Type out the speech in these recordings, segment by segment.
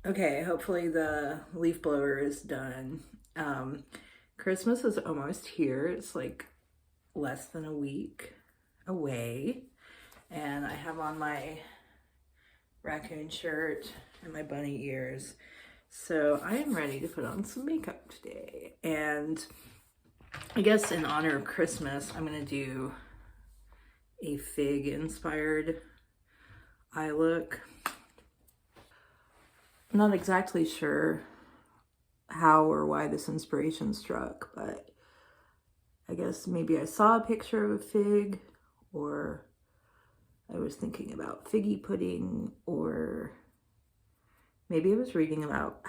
Okay, hopefully the leaf blower is done. Um, Christmas is almost here. It's like less than a week away. And I have on my raccoon shirt and my bunny ears. So I am ready to put on some makeup today. And I guess in honor of Christmas, I'm going to do a fig inspired eye look. I'm not exactly sure how or why this inspiration struck, but I guess maybe I saw a picture of a fig, or I was thinking about figgy pudding, or maybe I was reading about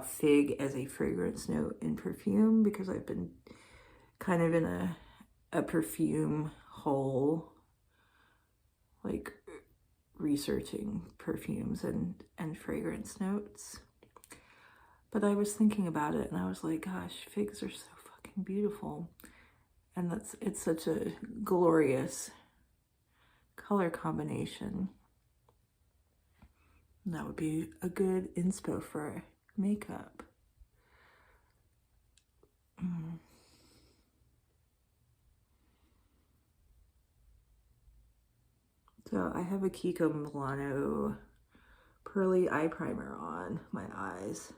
fig as a fragrance note in perfume, because I've been kind of in a perfume hole, like researching perfumes and fragrance notes. But I was thinking about it and I was like, gosh, figs are so fucking beautiful. And it's such a glorious color combination. And that would be a good inspo for makeup. So I have a Kiko Milano Pearly Eye Primer on my eyes.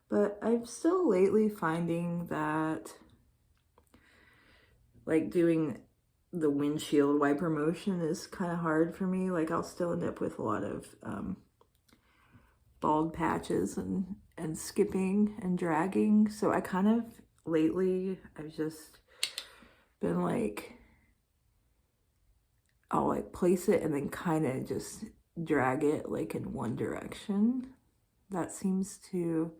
But I'm still lately finding that like doing the windshield wiper motion is kind of hard for me. Like I'll still end up with a lot of bald patches and skipping and dragging. So I kind of lately I've just been like, I'll like place it and then kind of just drag it like in one direction. That seems to,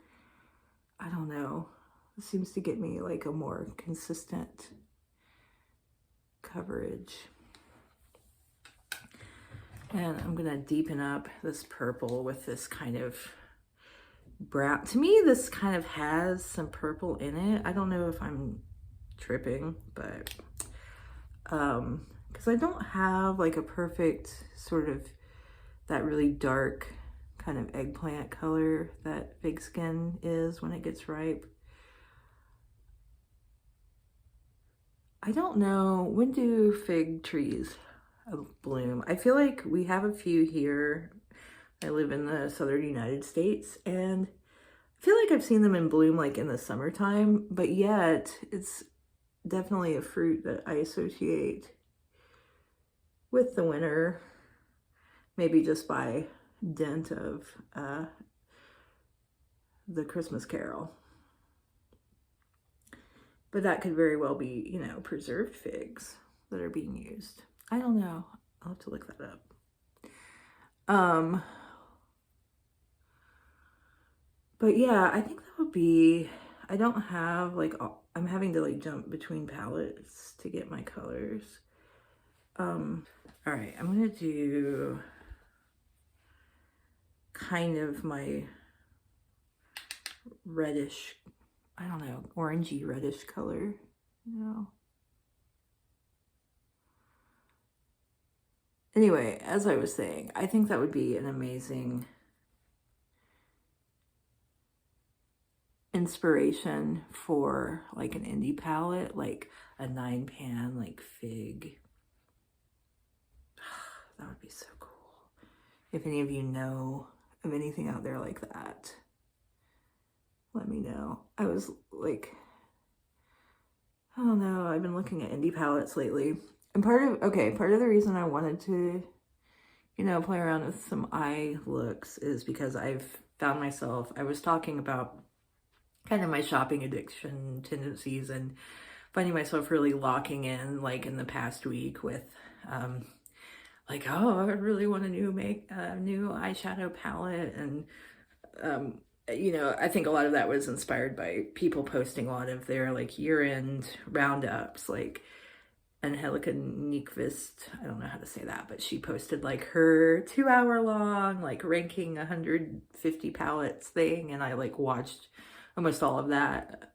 I don't know, it seems to get me like a more consistent coverage. And I'm gonna deepen up this purple with this kind of brown. To me, this kind of has some purple in it. I don't know if I'm tripping, but because I don't have like a perfect sort of that really dark kind of eggplant color that fig skin is when it gets ripe. I don't know, when do fig trees bloom? I feel like we have a few here. I live in the southern United States, and I feel like I've seen them in bloom like in the summertime, but yet it's definitely a fruit that I associate with the winter, maybe just by dint of the Christmas Carol. But that could very well be, you know, preserved figs that are being used. I don't know. I'll have to look that up. But yeah, I think that would be, I don't have like, I'm having to like jump between palettes to get my colors. All right, I'm gonna do kind of my reddish, I don't know, orangey reddish color, you know. Anyway, as I was saying, I think that would be an amazing inspiration for like an indie palette, like a 9-pan, like fig. That would be so cool. If any of you know of anything out there like that, let me know. I was like, I don't know, I've been looking at indie palettes lately. And part of the reason I wanted to, you know, play around with some eye looks is because I've found myself, I was talking about kind of my shopping addiction tendencies and finding myself really locking in like in the past week with like, oh, I really want a new new eyeshadow palette. And you know, I think a lot of that was inspired by people posting a lot of their like year-end roundups, like Angelica Nyqvist, I don't know how to say that, but she posted like her 2-hour long like ranking 150 palettes thing, and I like watched almost all of that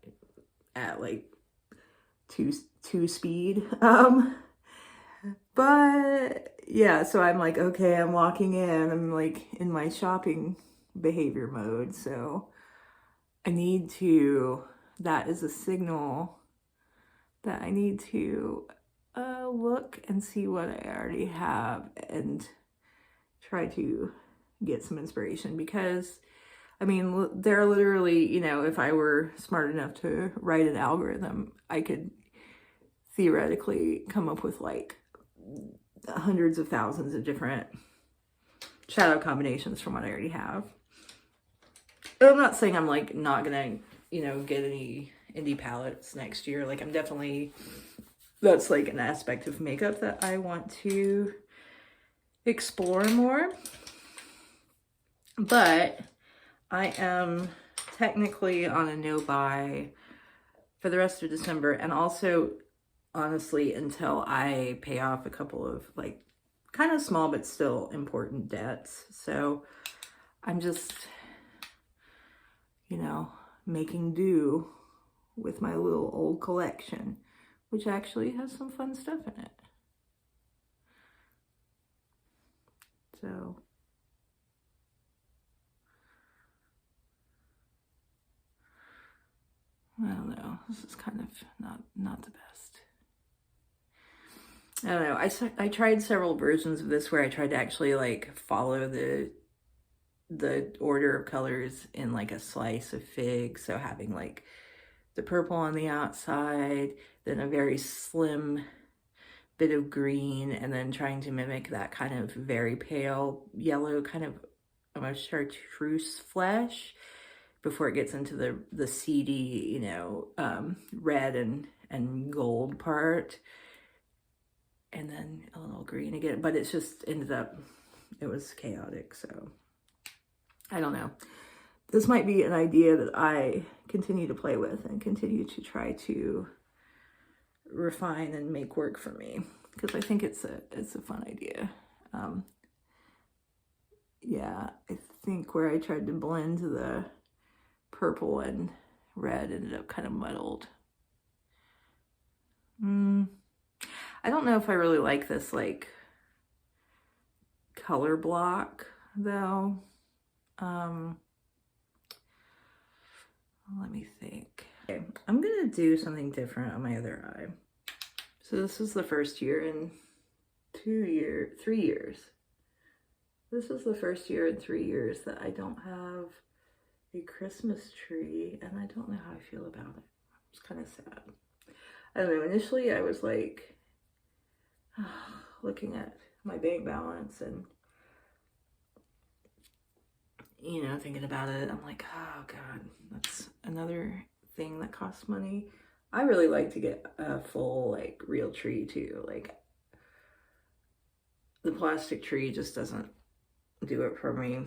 at like two speed. But yeah, so I'm like, okay, I'm walking in, I'm like in my shopping behavior mode. So I need to, that is a signal that I need to look and see what I already have and try to get some inspiration, because I mean, there are literally, you know, if I were smart enough to write an algorithm, I could theoretically come up with like hundreds of thousands of different shadow combinations from what I already have. But I'm not saying I'm like not gonna, you know, get any indie palettes next year. Like I'm definitely, that's like an aspect of makeup that I want to explore more. But I am technically on a no buy for the rest of December, and also honestly until I pay off a couple of like kind of small but still important debts. So I'm just, you know, making do with my little old collection, which actually has some fun stuff in it. So I don't know. This is kind of not the best. I don't know. I tried several versions of this where I tried to actually like follow the order of colors in like a slice of fig. So having like the purple on the outside, then a very slim bit of green, and then trying to mimic that kind of very pale yellow, kind of almost chartreuse flesh before it gets into the seedy, you know, red and gold part, and then a little green again. But it's just ended up, it was chaotic. So I don't know. This might be an idea that I continue to play with and continue to try to refine and make work for me, because I think it's a fun idea. Yeah, I think where I tried to blend the purple and red ended up kind of muddled. I don't know if I really like this like color block though. Let me think. Okay, I'm gonna do something different on my other eye. So this is the first year in 3 years. This is the first year in 3 years that I don't have a Christmas tree, and I don't know how I feel about it. It's kind of sad. I don't know, initially I was like looking at my bank balance and, you know, thinking about it. I'm like, oh God, that's another thing that costs money. I really like to get a full like real tree too. Like the plastic tree just doesn't do it for me.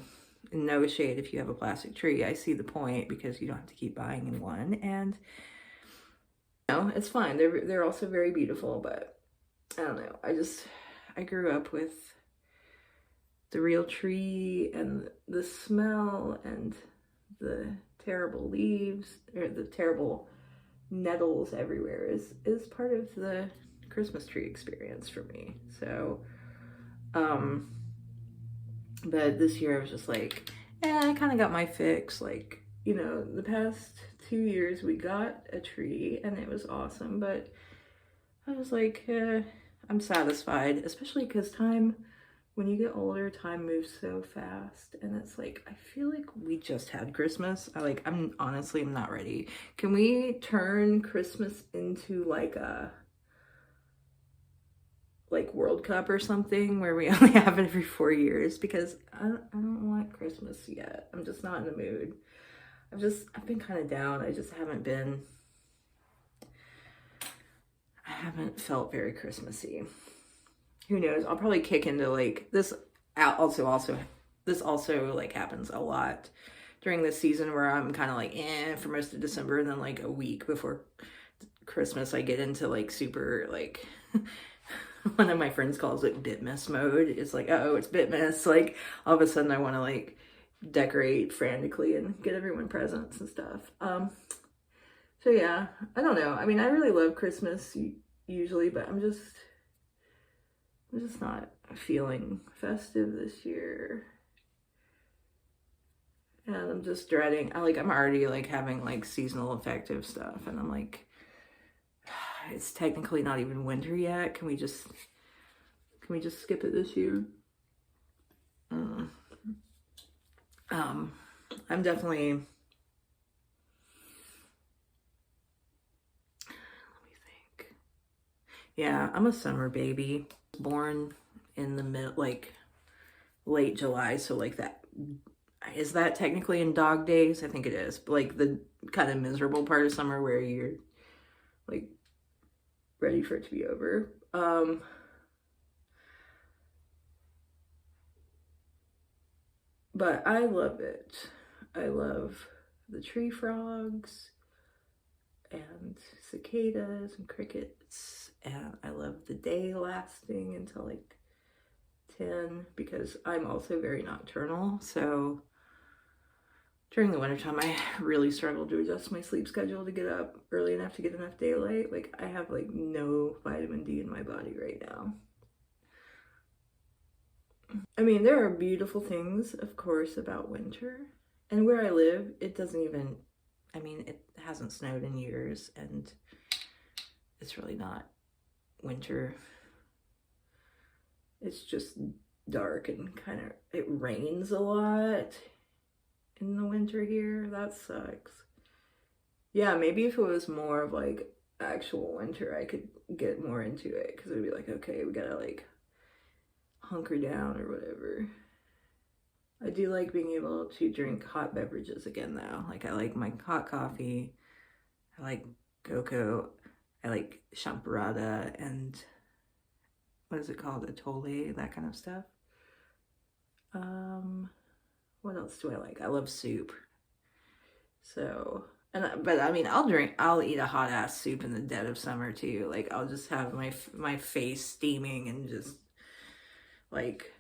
No shade if you have a plastic tree. I see the point because you don't have to keep buying in one, and you know, it's fine. They're also very beautiful, but I don't know. I grew up with the real tree and the smell and the terrible leaves, or the terrible nettles everywhere is part of the Christmas tree experience for me. So but this year I was just like, I kind of got my fix. Like, you know, the past 2 years we got a tree and it was awesome, but I was like, I'm satisfied, especially because when you get older, time moves so fast, and it's like, I feel like we just had Christmas. I'm not ready. Can we turn Christmas into like a World Cup or something where we only have it every 4 years? Because I don't want Christmas yet. I'm just not in the mood. I've been kind of down. I haven't felt very Christmassy. Who knows? I'll probably kick into like this. This also like happens a lot during this season where I'm kind of like for most of December, and then like a week before Christmas I get into like super like one of my friends calls it Bitmas mode. It's like, oh, it's Bitmas. Like all of a sudden I want to like decorate frantically and get everyone presents and stuff. So yeah, I don't know. I mean, I really love Christmas usually, but I'm just I'm just not feeling festive this year. And I'm just dreading, I'm already like having like seasonal affective stuff, and I'm like, it's technically not even winter yet. Can we just skip it this year? I'm definitely, let me think. Yeah, I'm a summer baby, born in the late July, so like that, is that technically in dog days? I think it is, but like the kind of miserable part of summer where you're like ready for it to be over. But I love it. I love the tree frogs and cicadas and crickets, and I love the day lasting until like 10, because I'm also very nocturnal, so during the wintertime I really struggle to adjust my sleep schedule to get up early enough to get enough daylight. Like, I have like no vitamin D in my body right now. I mean, there are beautiful things, of course, about winter. And where I live, it doesn't even, I mean, it hasn't snowed in years, and it's really not winter. It's just dark and kind of, it rains a lot in the winter here. That sucks. Yeah, maybe if it was more of like actual winter, I could get more into it, because it'd be like, okay, we gotta like hunker down or whatever. I do like being able to drink hot beverages again though. Like, I like my hot coffee, I like cocoa, I like champorada, and what is it called? Atole, that kind of stuff. What else do I like? I love soup. So, but I mean, I'll eat a hot ass soup in the dead of summer too. Like, I'll just have my face steaming and just like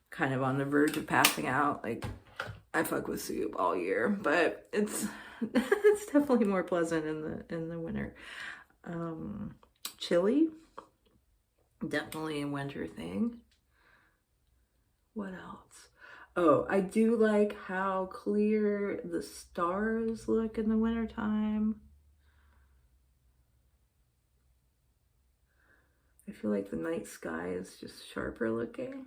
kind of on the verge of passing out. Like, I fuck with soup all year, but it's it's definitely more pleasant in the winter. Chili, definitely a winter thing. What else? Oh, I do like how clear the stars look in the wintertime. I feel like the night sky is just sharper looking.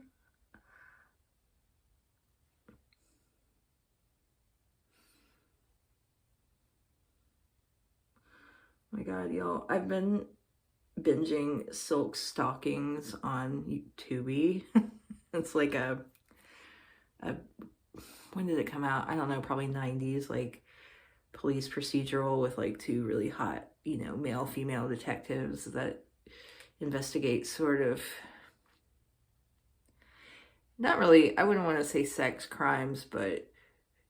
My God, y'all, I've been binging Silk Stockings on Tubi. It's like a when did it come out? I don't know, probably 90s, like police procedural with like two really hot, male female detectives that investigate sort of, not really, I wouldn't want to say sex crimes, but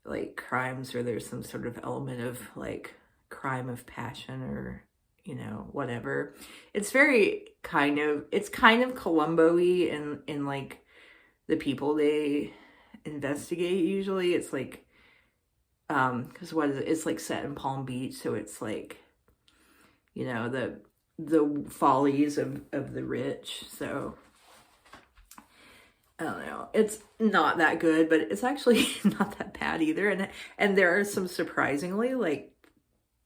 like crimes where there's some sort of element of like crime of passion or whatever. It's kind of Columbo-y in like the people they investigate. Usually it's like because what is it, it's like set in Palm Beach, so it's like the follies of the rich. So I don't know, it's not that good, but it's actually not that bad either. And there are some surprisingly, like,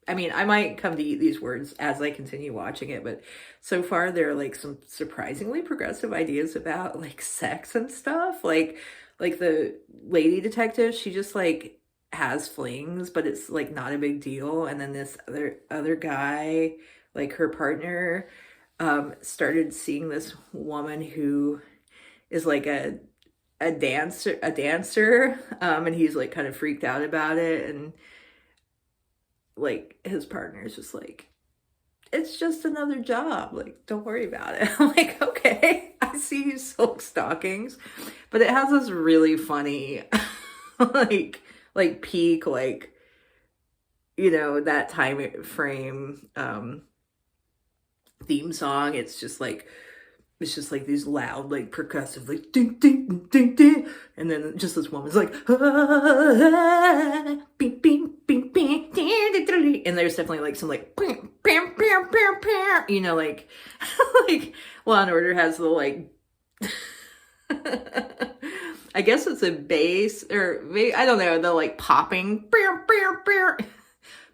I mean, I might come to eat these words as I continue watching it, but so far there are like some surprisingly progressive ideas about like sex and stuff. Like the lady detective, she just like has flings, but it's like not a big deal. And then this other guy, like her partner, started seeing this woman who is like a dancer, and he's like kind of freaked out about it, and like his partner is just like, it's just another job, like, don't worry about it. I'm like, okay, I see you Silk Stockings, but it has this really funny like peak, like, that time frame theme song. It's just like these loud, like percussive, like ding ding ding ding, and then just this woman's like bing bing bing bing, and there's definitely like some like bam bam bam bam bam, like like Law and Order has the like I guess it's a bass, or maybe, I don't know, the like popping.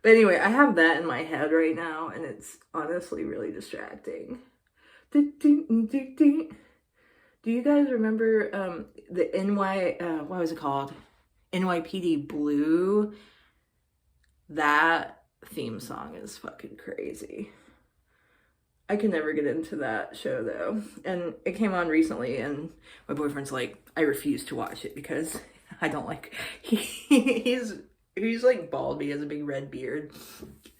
But anyway, I have that in my head right now, and it's honestly really distracting. Do you guys remember the what was it called? NYPD Blue? That theme song is fucking crazy. I can never get into that show though. And it came on recently, and my boyfriend's like, I refuse to watch it because I don't like, he's like bald, he has a big red beard,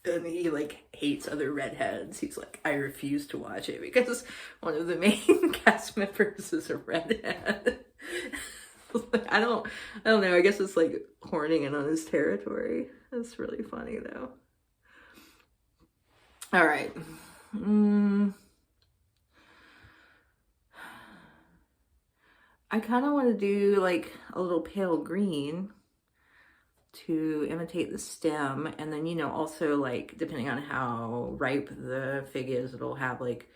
and he like hates other redheads. He's like, I refuse to watch it because one of the main cast members is a redhead. I don't know. I guess it's like horning in on his territory. That's really funny though. All right. I kind of want to do like a little pale green to imitate the stem, and then, you know, also like depending on how ripe the fig is, it'll have like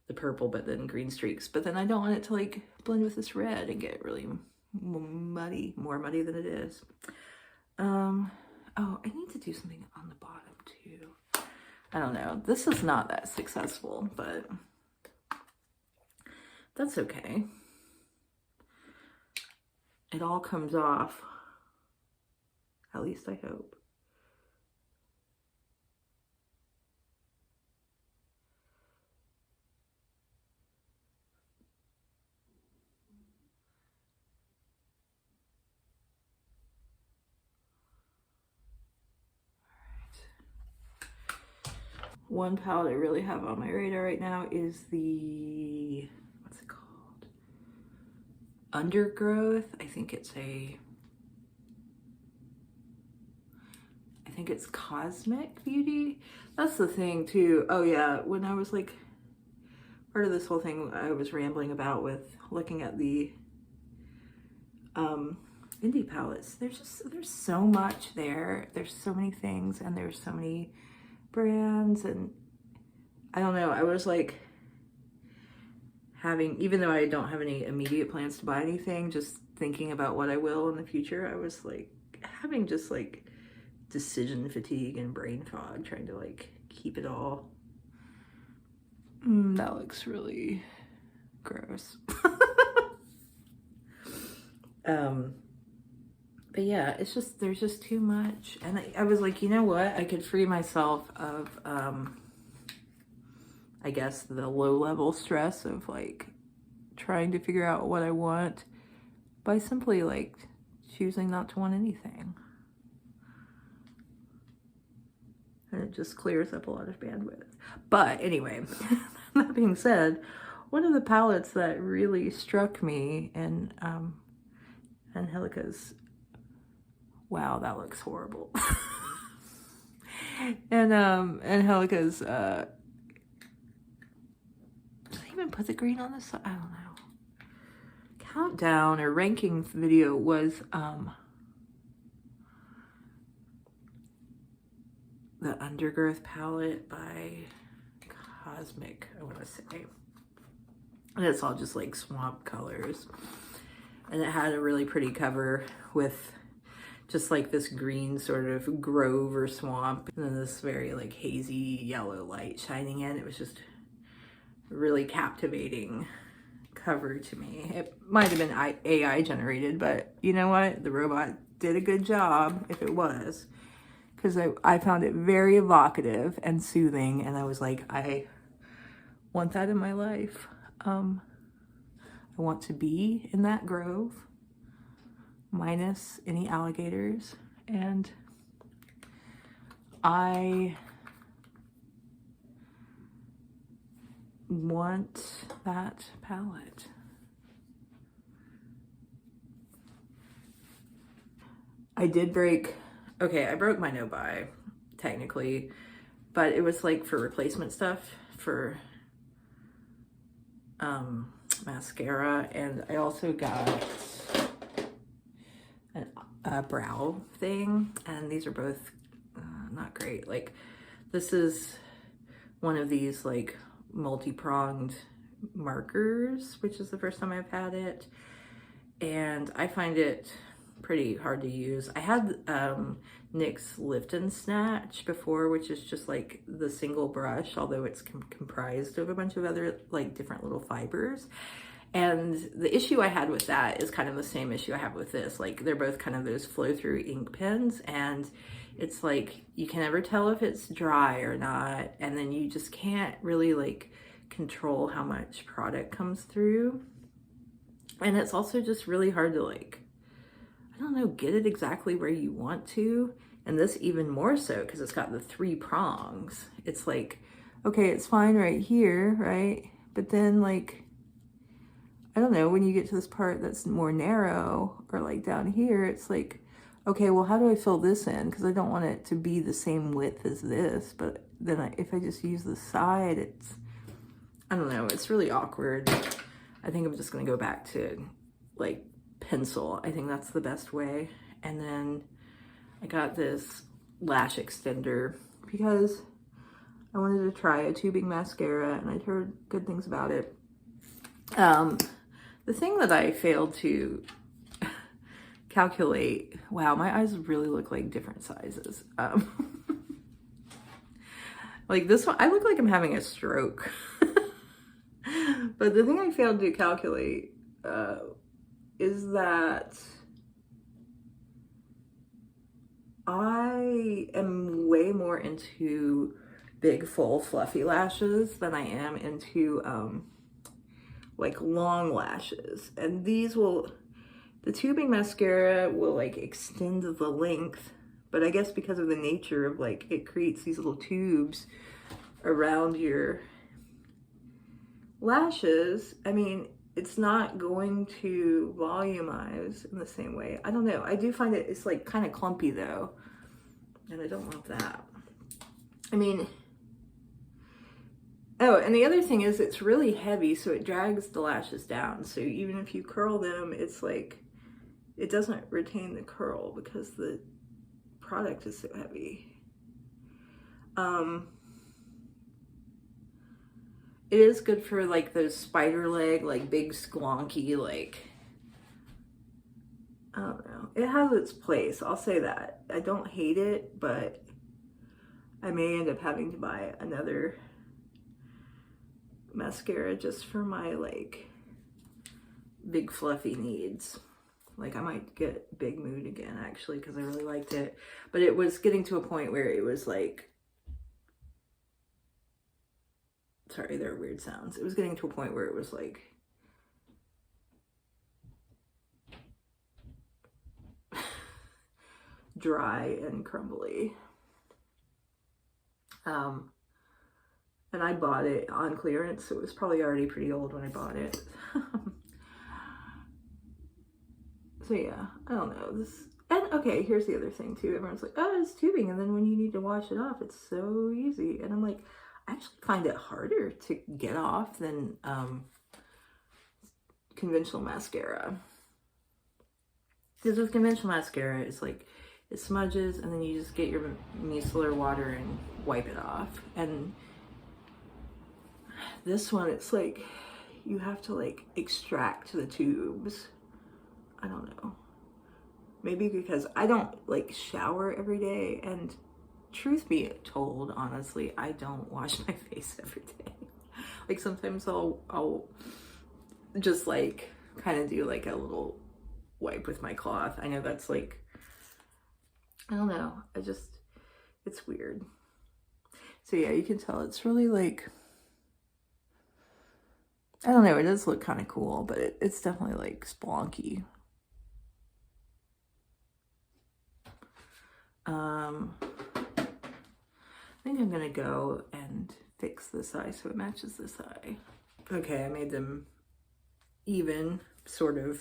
the purple but then green streaks. But then I don't want it to like blend with this red and get really muddy, more muddy than it is. Oh, I need to do something on the bottom too. I don't know. This is not that successful, but that's okay. It all comes off. At least I hope. One palette I really have on my radar right now is the, what's it called? Undergrowth. I think it's Cosmic Beauty. That's the thing too. Oh yeah, when I was like, part of this whole thing I was rambling about with looking at the indie palettes, there's so much there. There's so many things, and there's so many brands, and I don't know, I was like having, even though I don't have any immediate plans to buy anything, just thinking about what I will in the future, I was like having just like decision fatigue and brain fog, trying to like keep it all. That looks really gross. But yeah, it's just, there's just too much. And I was like, you know what? I could free myself of, I guess, the low level stress of like trying to figure out what I want by simply like choosing not to want anything. And it just clears up a lot of bandwidth. But anyway, that being said, one of the palettes that really struck me in Angelica's, wow, that looks horrible. And Angelica's, did I even put the green on this? I don't know. Countdown or ranking video was the Undergrowth palette by Cosmic, I want to say. And it's all just like swamp colors. And it had a really pretty cover with just like this green sort of grove or swamp, and then this very like hazy yellow light shining in. It was just really captivating cover to me. It might have been AI generated, but you know what? The robot did a good job if it was, because I found it very evocative and soothing, and I was like, I want that in my life. I want to be in that grove, minus any alligators, and I want that palette. I did break, okay, I broke my no-buy, technically, but it was like for replacement stuff, for mascara, and I also got a brow thing, and these are both not great. Like, this is one of these like multi-pronged markers, which is the first time I've had it. And I find it pretty hard to use. I had NYX Lift and Snatch before, which is just like the single brush, although it's comprised of a bunch of other like different little fibers. And the issue I had with that is kind of the same issue I have with this. Like they're both kind of those flow through ink pens, and it's like you can never tell if it's dry or not, and then you just can't really like control how much product comes through. And it's also just really hard to like, I don't know, get it exactly where you want to. And this even more so because it's got the 3 prongs. It's like, okay, it's fine right here, right? But then like, I don't know, when you get to this part that's more narrow or like down here, it's like, okay, well, how do I fill this in? Because I don't want it to be the same width as this. But then if I just use the side, it's, I don't know, it's really awkward. I think I'm just gonna go back to like pencil. I think that's the best way. And then I got this lash extender because I wanted to try a tubing mascara and I'd heard good things about it. The thing that I failed to calculate, wow, my eyes really look like different sizes. Like this one, I look like I'm having a stroke. But the thing I failed to calculate is that I am way more into big, full, fluffy lashes than I am into like long lashes. And these will, the tubing mascara will like extend the length, but I guess because of the nature of like, it creates these little tubes around your lashes, I mean, it's not going to volumize in the same way. I don't know. I do find it's like kind of clumpy though, and I don't want that. I mean, oh, and the other thing is it's really heavy, so it drags the lashes down. So even if you curl them, it's like, it doesn't retain the curl because the product is so heavy. It is good for like those spider leg, like big squonky, like, I don't know. It has its place, I'll say that. I don't hate it, but I may end up having to buy another mascara just for my like big fluffy needs. Like I might get Big Mood again actually because I really liked it. But it was getting to a point where it was like, sorry, there are weird sounds. It was getting to a point where it was like dry and crumbly. And I bought it on clearance, so it was probably already pretty old when I bought it. So yeah, I don't know. And okay, here's the other thing too. Everyone's like, oh, it's tubing, and then when you need to wash it off, it's so easy. And I'm like, I actually find it harder to get off than conventional mascara. Because with conventional mascara, it's like, it smudges and then you just get your micellar water and wipe it off. And this one, it's like, you have to like extract the tubes. I don't know. Maybe because I don't like shower every day, and truth be told, honestly, I don't wash my face every day. Like sometimes I'll just like kind of do like a little wipe with my cloth. I know that's like, I don't know. It's weird. So yeah, you can tell it's really like, I don't know, it does look kind of cool, but it's definitely like splonky. I think I'm gonna go and fix this eye so it matches this eye. Okay, I made them even, sort of.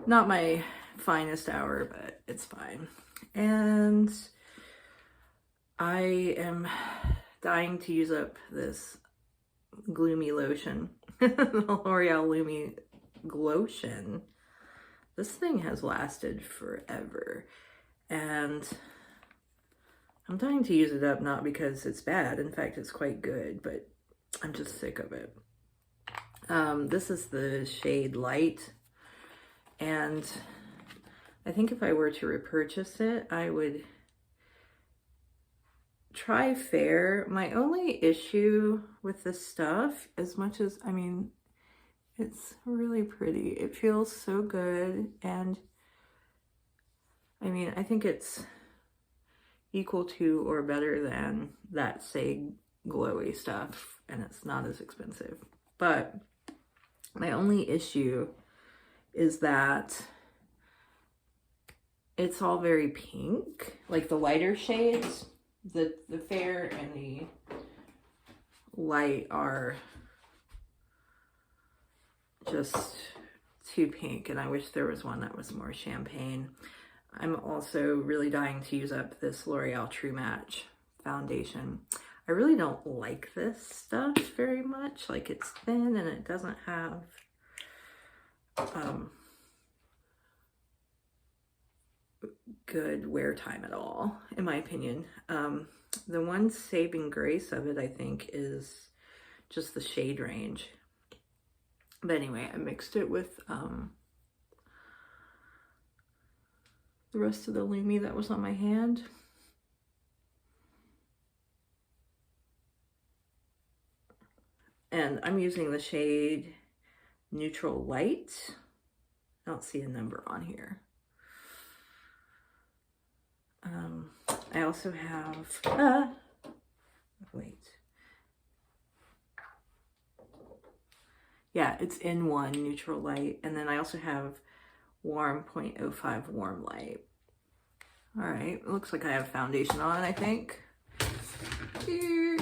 Not my finest hour, but it's fine. And I am dying to use up this Gloomy lotion. The L'Oreal Lumi Glotion. This thing has lasted forever. And I'm dying to use it up, not because it's bad. In fact, it's quite good, but I'm just sick of it. This is the shade Light, and I think if I were to repurchase it, I would try Fair. My only issue with this stuff, as much as, I mean, it's really pretty. It feels so good, and I mean, I think it's equal to or better than that Say Glowy stuff, and it's not as expensive. But my only issue is that it's all very pink, like the lighter shades. The Fair and the Light are just too pink, and I wish there was one that was more champagne. I'm also really dying to use up this L'Oreal True Match foundation. I really don't like this stuff very much. Like, it's thin and it doesn't have good wear time at all, in my opinion. The one saving grace of it, I think, is just the shade range. But anyway, I mixed it with the rest of the Lumi that was on my hand. And I'm using the shade Neutral Light. I don't see a number on here. I also have, wait. Yeah, it's N1 Neutral Light. And then I also have Warm 0.05 Warm Light. All right, it looks like I have foundation on, I think. Here.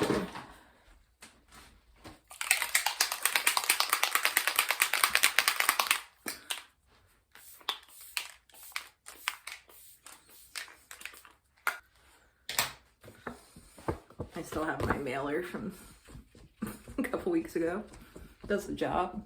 I still have my mailer from a couple weeks ago. Does the job.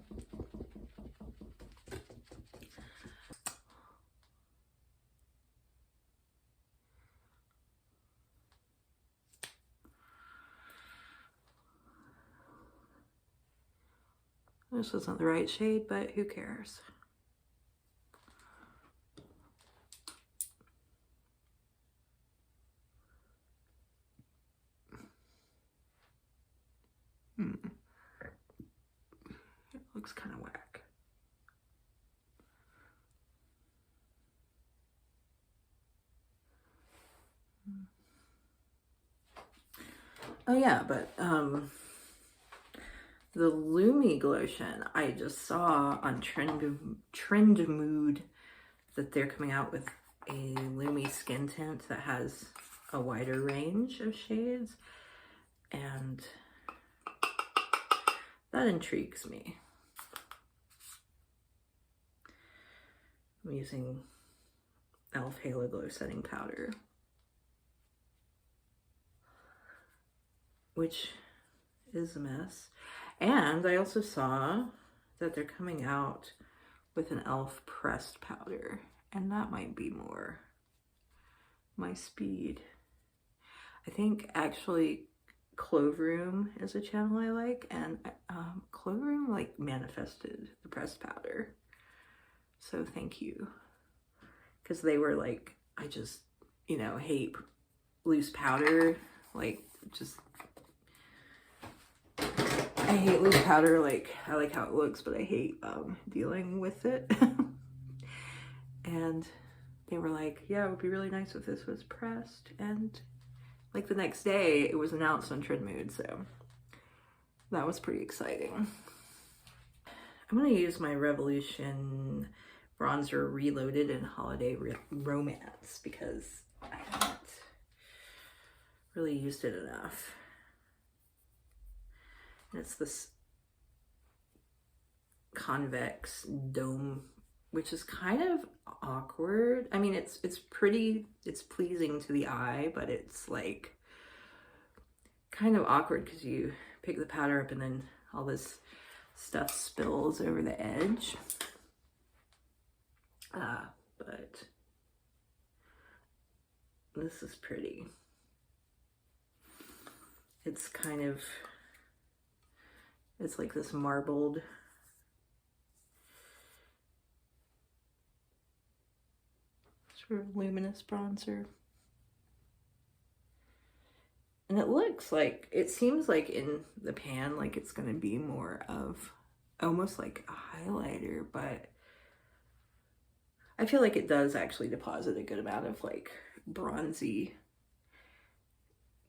This isn't the right shade, but who cares? It looks kind of whack. Oh yeah, but the Lumi Glotion, I just saw on Trend Mood that they're coming out with a Lumi skin tint that has a wider range of shades, and that intrigues me. I'm using e.l.f. Halo Glow Setting Powder, which is a mess. And I also saw that they're coming out with an e.l.f. pressed powder, and that might be more my speed. I think actually Clove Room is a channel I like, and Clove Room like manifested the pressed powder. So thank you. Because they were like, I just, you know, hate loose powder. Like, just, I hate loose powder. Like, I like how it looks, but I hate dealing with it. And they were like, yeah, it would be really nice if this was pressed. And like the next day, it was announced on Trend Mood, so that was pretty exciting. I'm going to use my Revolution Bronzer Reloaded in Holiday Romance because I haven't really used it enough. And it's this convex dome, which is kind of awkward. I mean, it's pretty, it's pleasing to the eye, but it's like kind of awkward because you pick the powder up and then all this stuff spills over the edge. But this is pretty. It's kind of, it's like this marbled sort of luminous bronzer. And it looks like, it seems like in the pan, like it's going to be more of almost like a highlighter, but I feel like it does actually deposit a good amount of like bronzy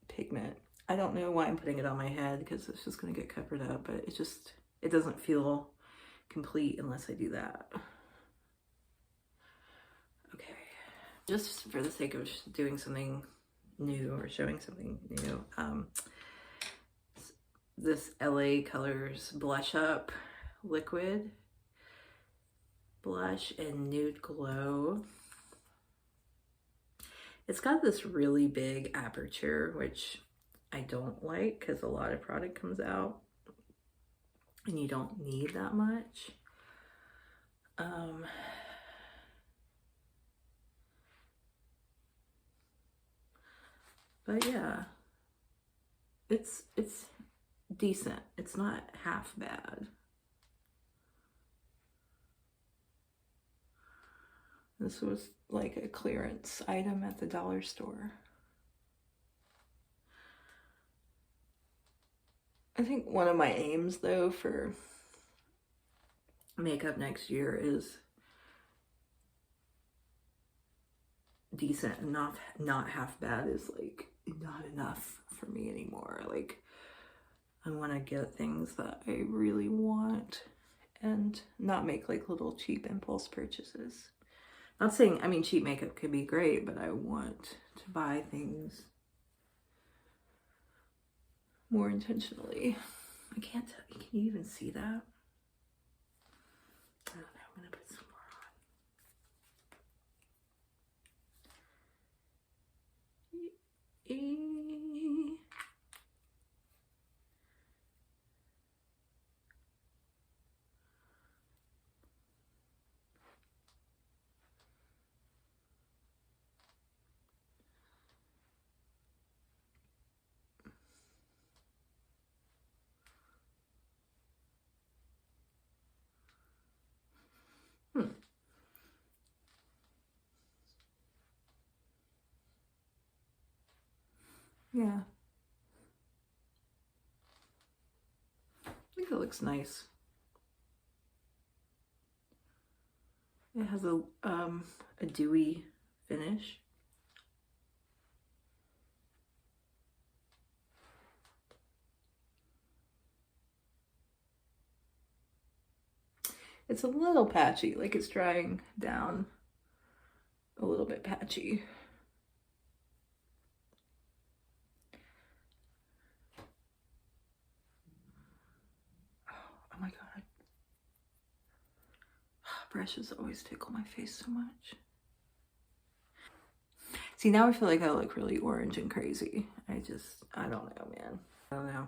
pigment. I don't know why I'm putting it on my head because it's just going to get covered up, but it just, it doesn't feel complete unless I do that. Okay, just for the sake of doing something new or showing something new, this LA Colors Blush Up Liquid Blush in Nude Glow. It's got this really big aperture, which I don't like because a lot of product comes out and you don't need that much. But yeah, it's decent. It's not half bad. This was like a clearance item at the dollar store. I think one of my aims though for makeup next year is decent and not half bad is like not enough for me anymore. Like I want to get things that I really want and not make like little cheap impulse purchases. Not saying, I mean, cheap makeup could be great, but I want to buy things more intentionally. I can't tell you, can you even see that? I don't know, I'm gonna put some more on. Yeah. I think it looks nice. It has a dewy finish. It's a little patchy, like it's drying down a little bit patchy. Oh my god. Brushes always tickle my face so much. See, now I feel like I look really orange and crazy. I don't know, man. I don't know.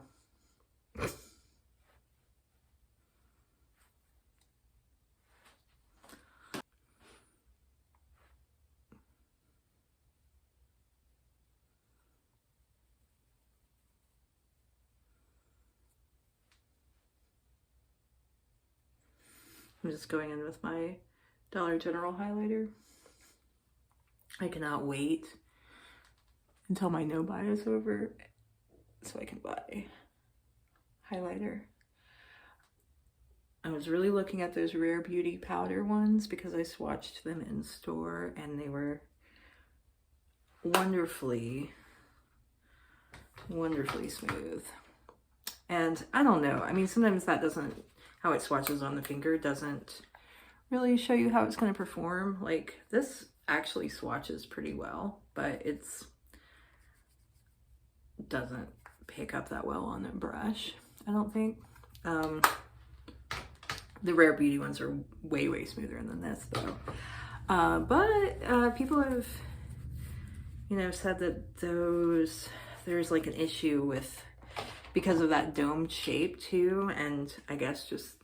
I'm just going in with my Dollar General highlighter. I cannot wait until my no buy is over so I can buy highlighter. I was really looking at those Rare Beauty powder ones because I swatched them in store and they were wonderfully smooth. And I don't know, I mean, sometimes that doesn't, how it swatches on the finger doesn't really show you how it's going to perform. Like this actually swatches pretty well, but it's doesn't pick up that well on the brush, I don't think. The Rare Beauty ones are way smoother than this though. But people have, you know, said that there's like an issue with, because of that domed shape too, and I guess just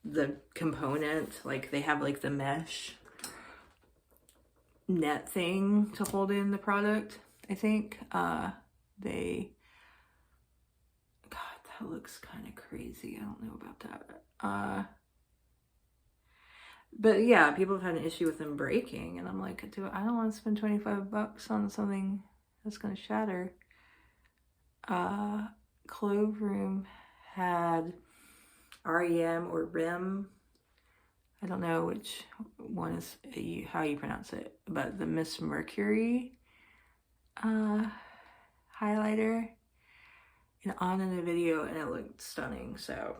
the component, like they have like the mesh net thing to hold in the product, I think. God, that looks kind of crazy. I don't know about that. But yeah, people have had an issue with them breaking, and I'm like, I don't want to spend 25 bucks on something that's gonna shatter. Clove Room had REM or REM. I don't know which one is how you pronounce it, but the Miss Mercury highlighter, and on in the video, and it looked stunning. So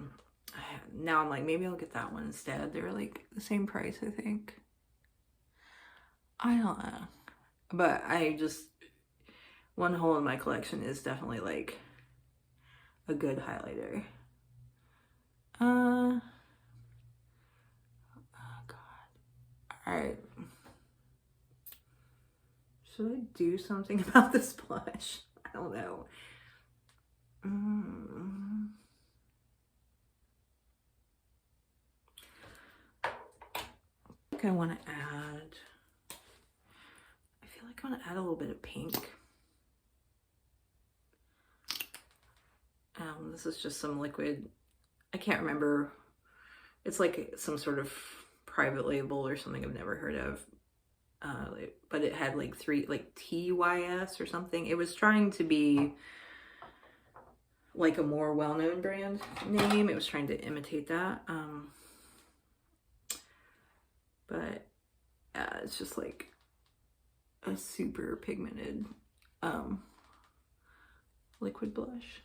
now I'm like, maybe I'll get that one instead. They're like the same price, I think. I don't know, but one hole in my collection is definitely like a good highlighter. Oh God. All right. Should I do something about this blush? I don't know. I think I want to add, I feel like I want to add a little bit of pink. This is just some liquid. I can't remember. It's like some sort of private label or something I've never heard of. But it had like TYS or something. It was trying to be like a more well-known brand name. It was trying to imitate that. But yeah, it's just like a super pigmented liquid blush.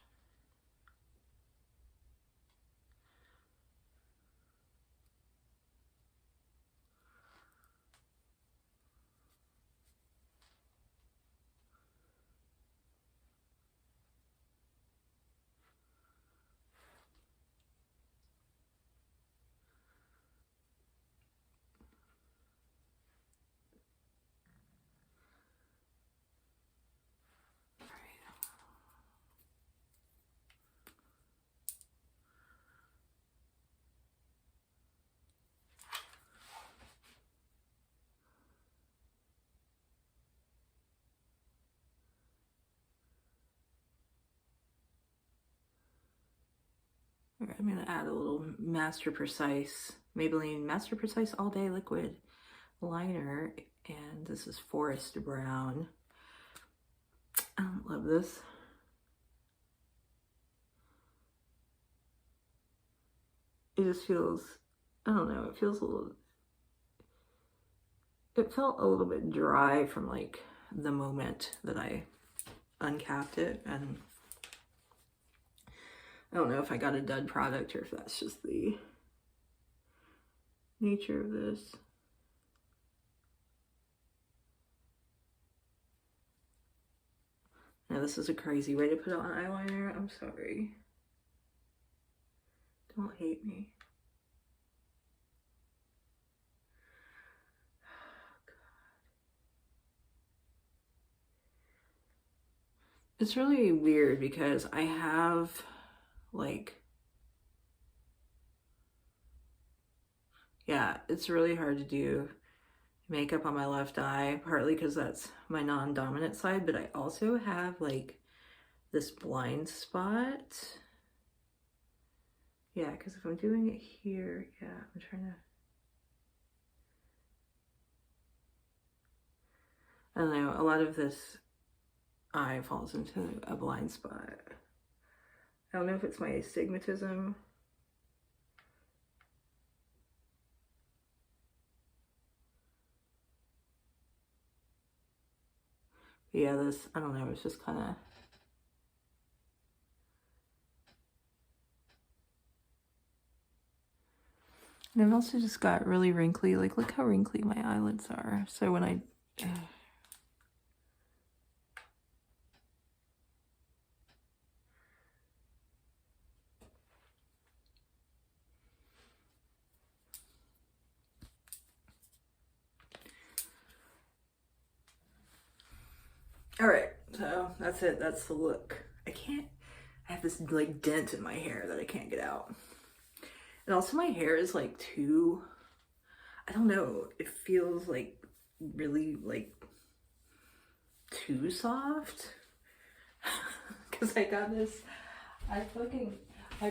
I'm going to add a little Master Precise, Maybelline Master Precise All Day Liquid liner, and this is Forest Brown. I love this. It just feels, I don't know, it felt a little bit dry from like the moment that I uncapped it, and I don't know if I got a dud product or if that's just the nature of this. Now this is a crazy way to put on eyeliner. I'm sorry. Don't hate me. It's really weird because I have like, yeah, it's really hard to do makeup on my left eye, partly because that's my non-dominant side, but I also have like this blind spot. Yeah, because if I'm doing it here, yeah, I'm trying to, I don't know, a lot of this eye falls into a blind spot. I don't know if it's my astigmatism. But yeah, this, I don't know, it's just kind of, and I've also just got really wrinkly, like look how wrinkly my eyelids are. So when I, all right, so that's it. That's the look. I have this like dent in my hair that I can't get out. And also my hair is like too, I don't know, it feels like really like too soft. Because I got this, I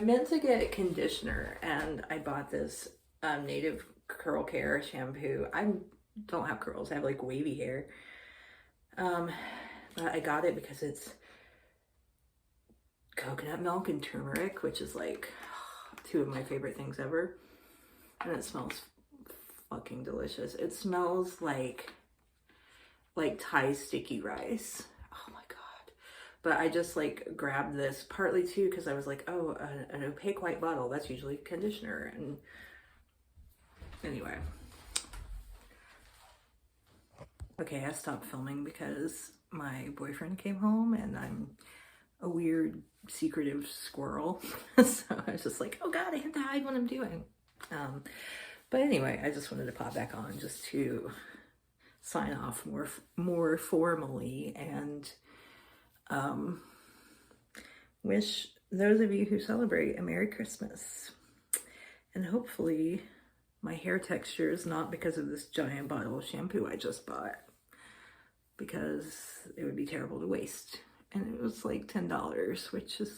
meant to get conditioner, and I bought this Native curl care shampoo. I don't have curls. I have like wavy hair. But I got it because it's coconut milk and turmeric, which is like two of my favorite things ever. And it smells fucking delicious. It smells like Thai sticky rice. Oh my god. But I just like grabbed this partly too because I was like, oh, an opaque white bottle, that's usually conditioner. And anyway. Okay, I stopped filming because my boyfriend came home and I'm a weird secretive squirrel. So I was just like, oh god, I have to hide what I'm doing. But anyway, I just wanted to pop back on just to sign off more formally and wish those of you who celebrate a Merry Christmas. And hopefully my hair texture is not because of this giant bottle of shampoo I just bought, because it would be terrible to waste. And it was like $10, which is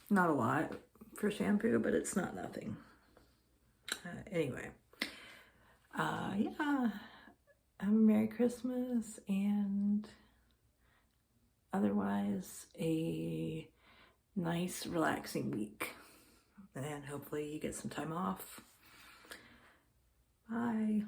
not a lot for shampoo, but it's not nothing. Anyway, yeah, have a Merry Christmas, and otherwise a nice relaxing week, and hopefully you get some time off. Bye.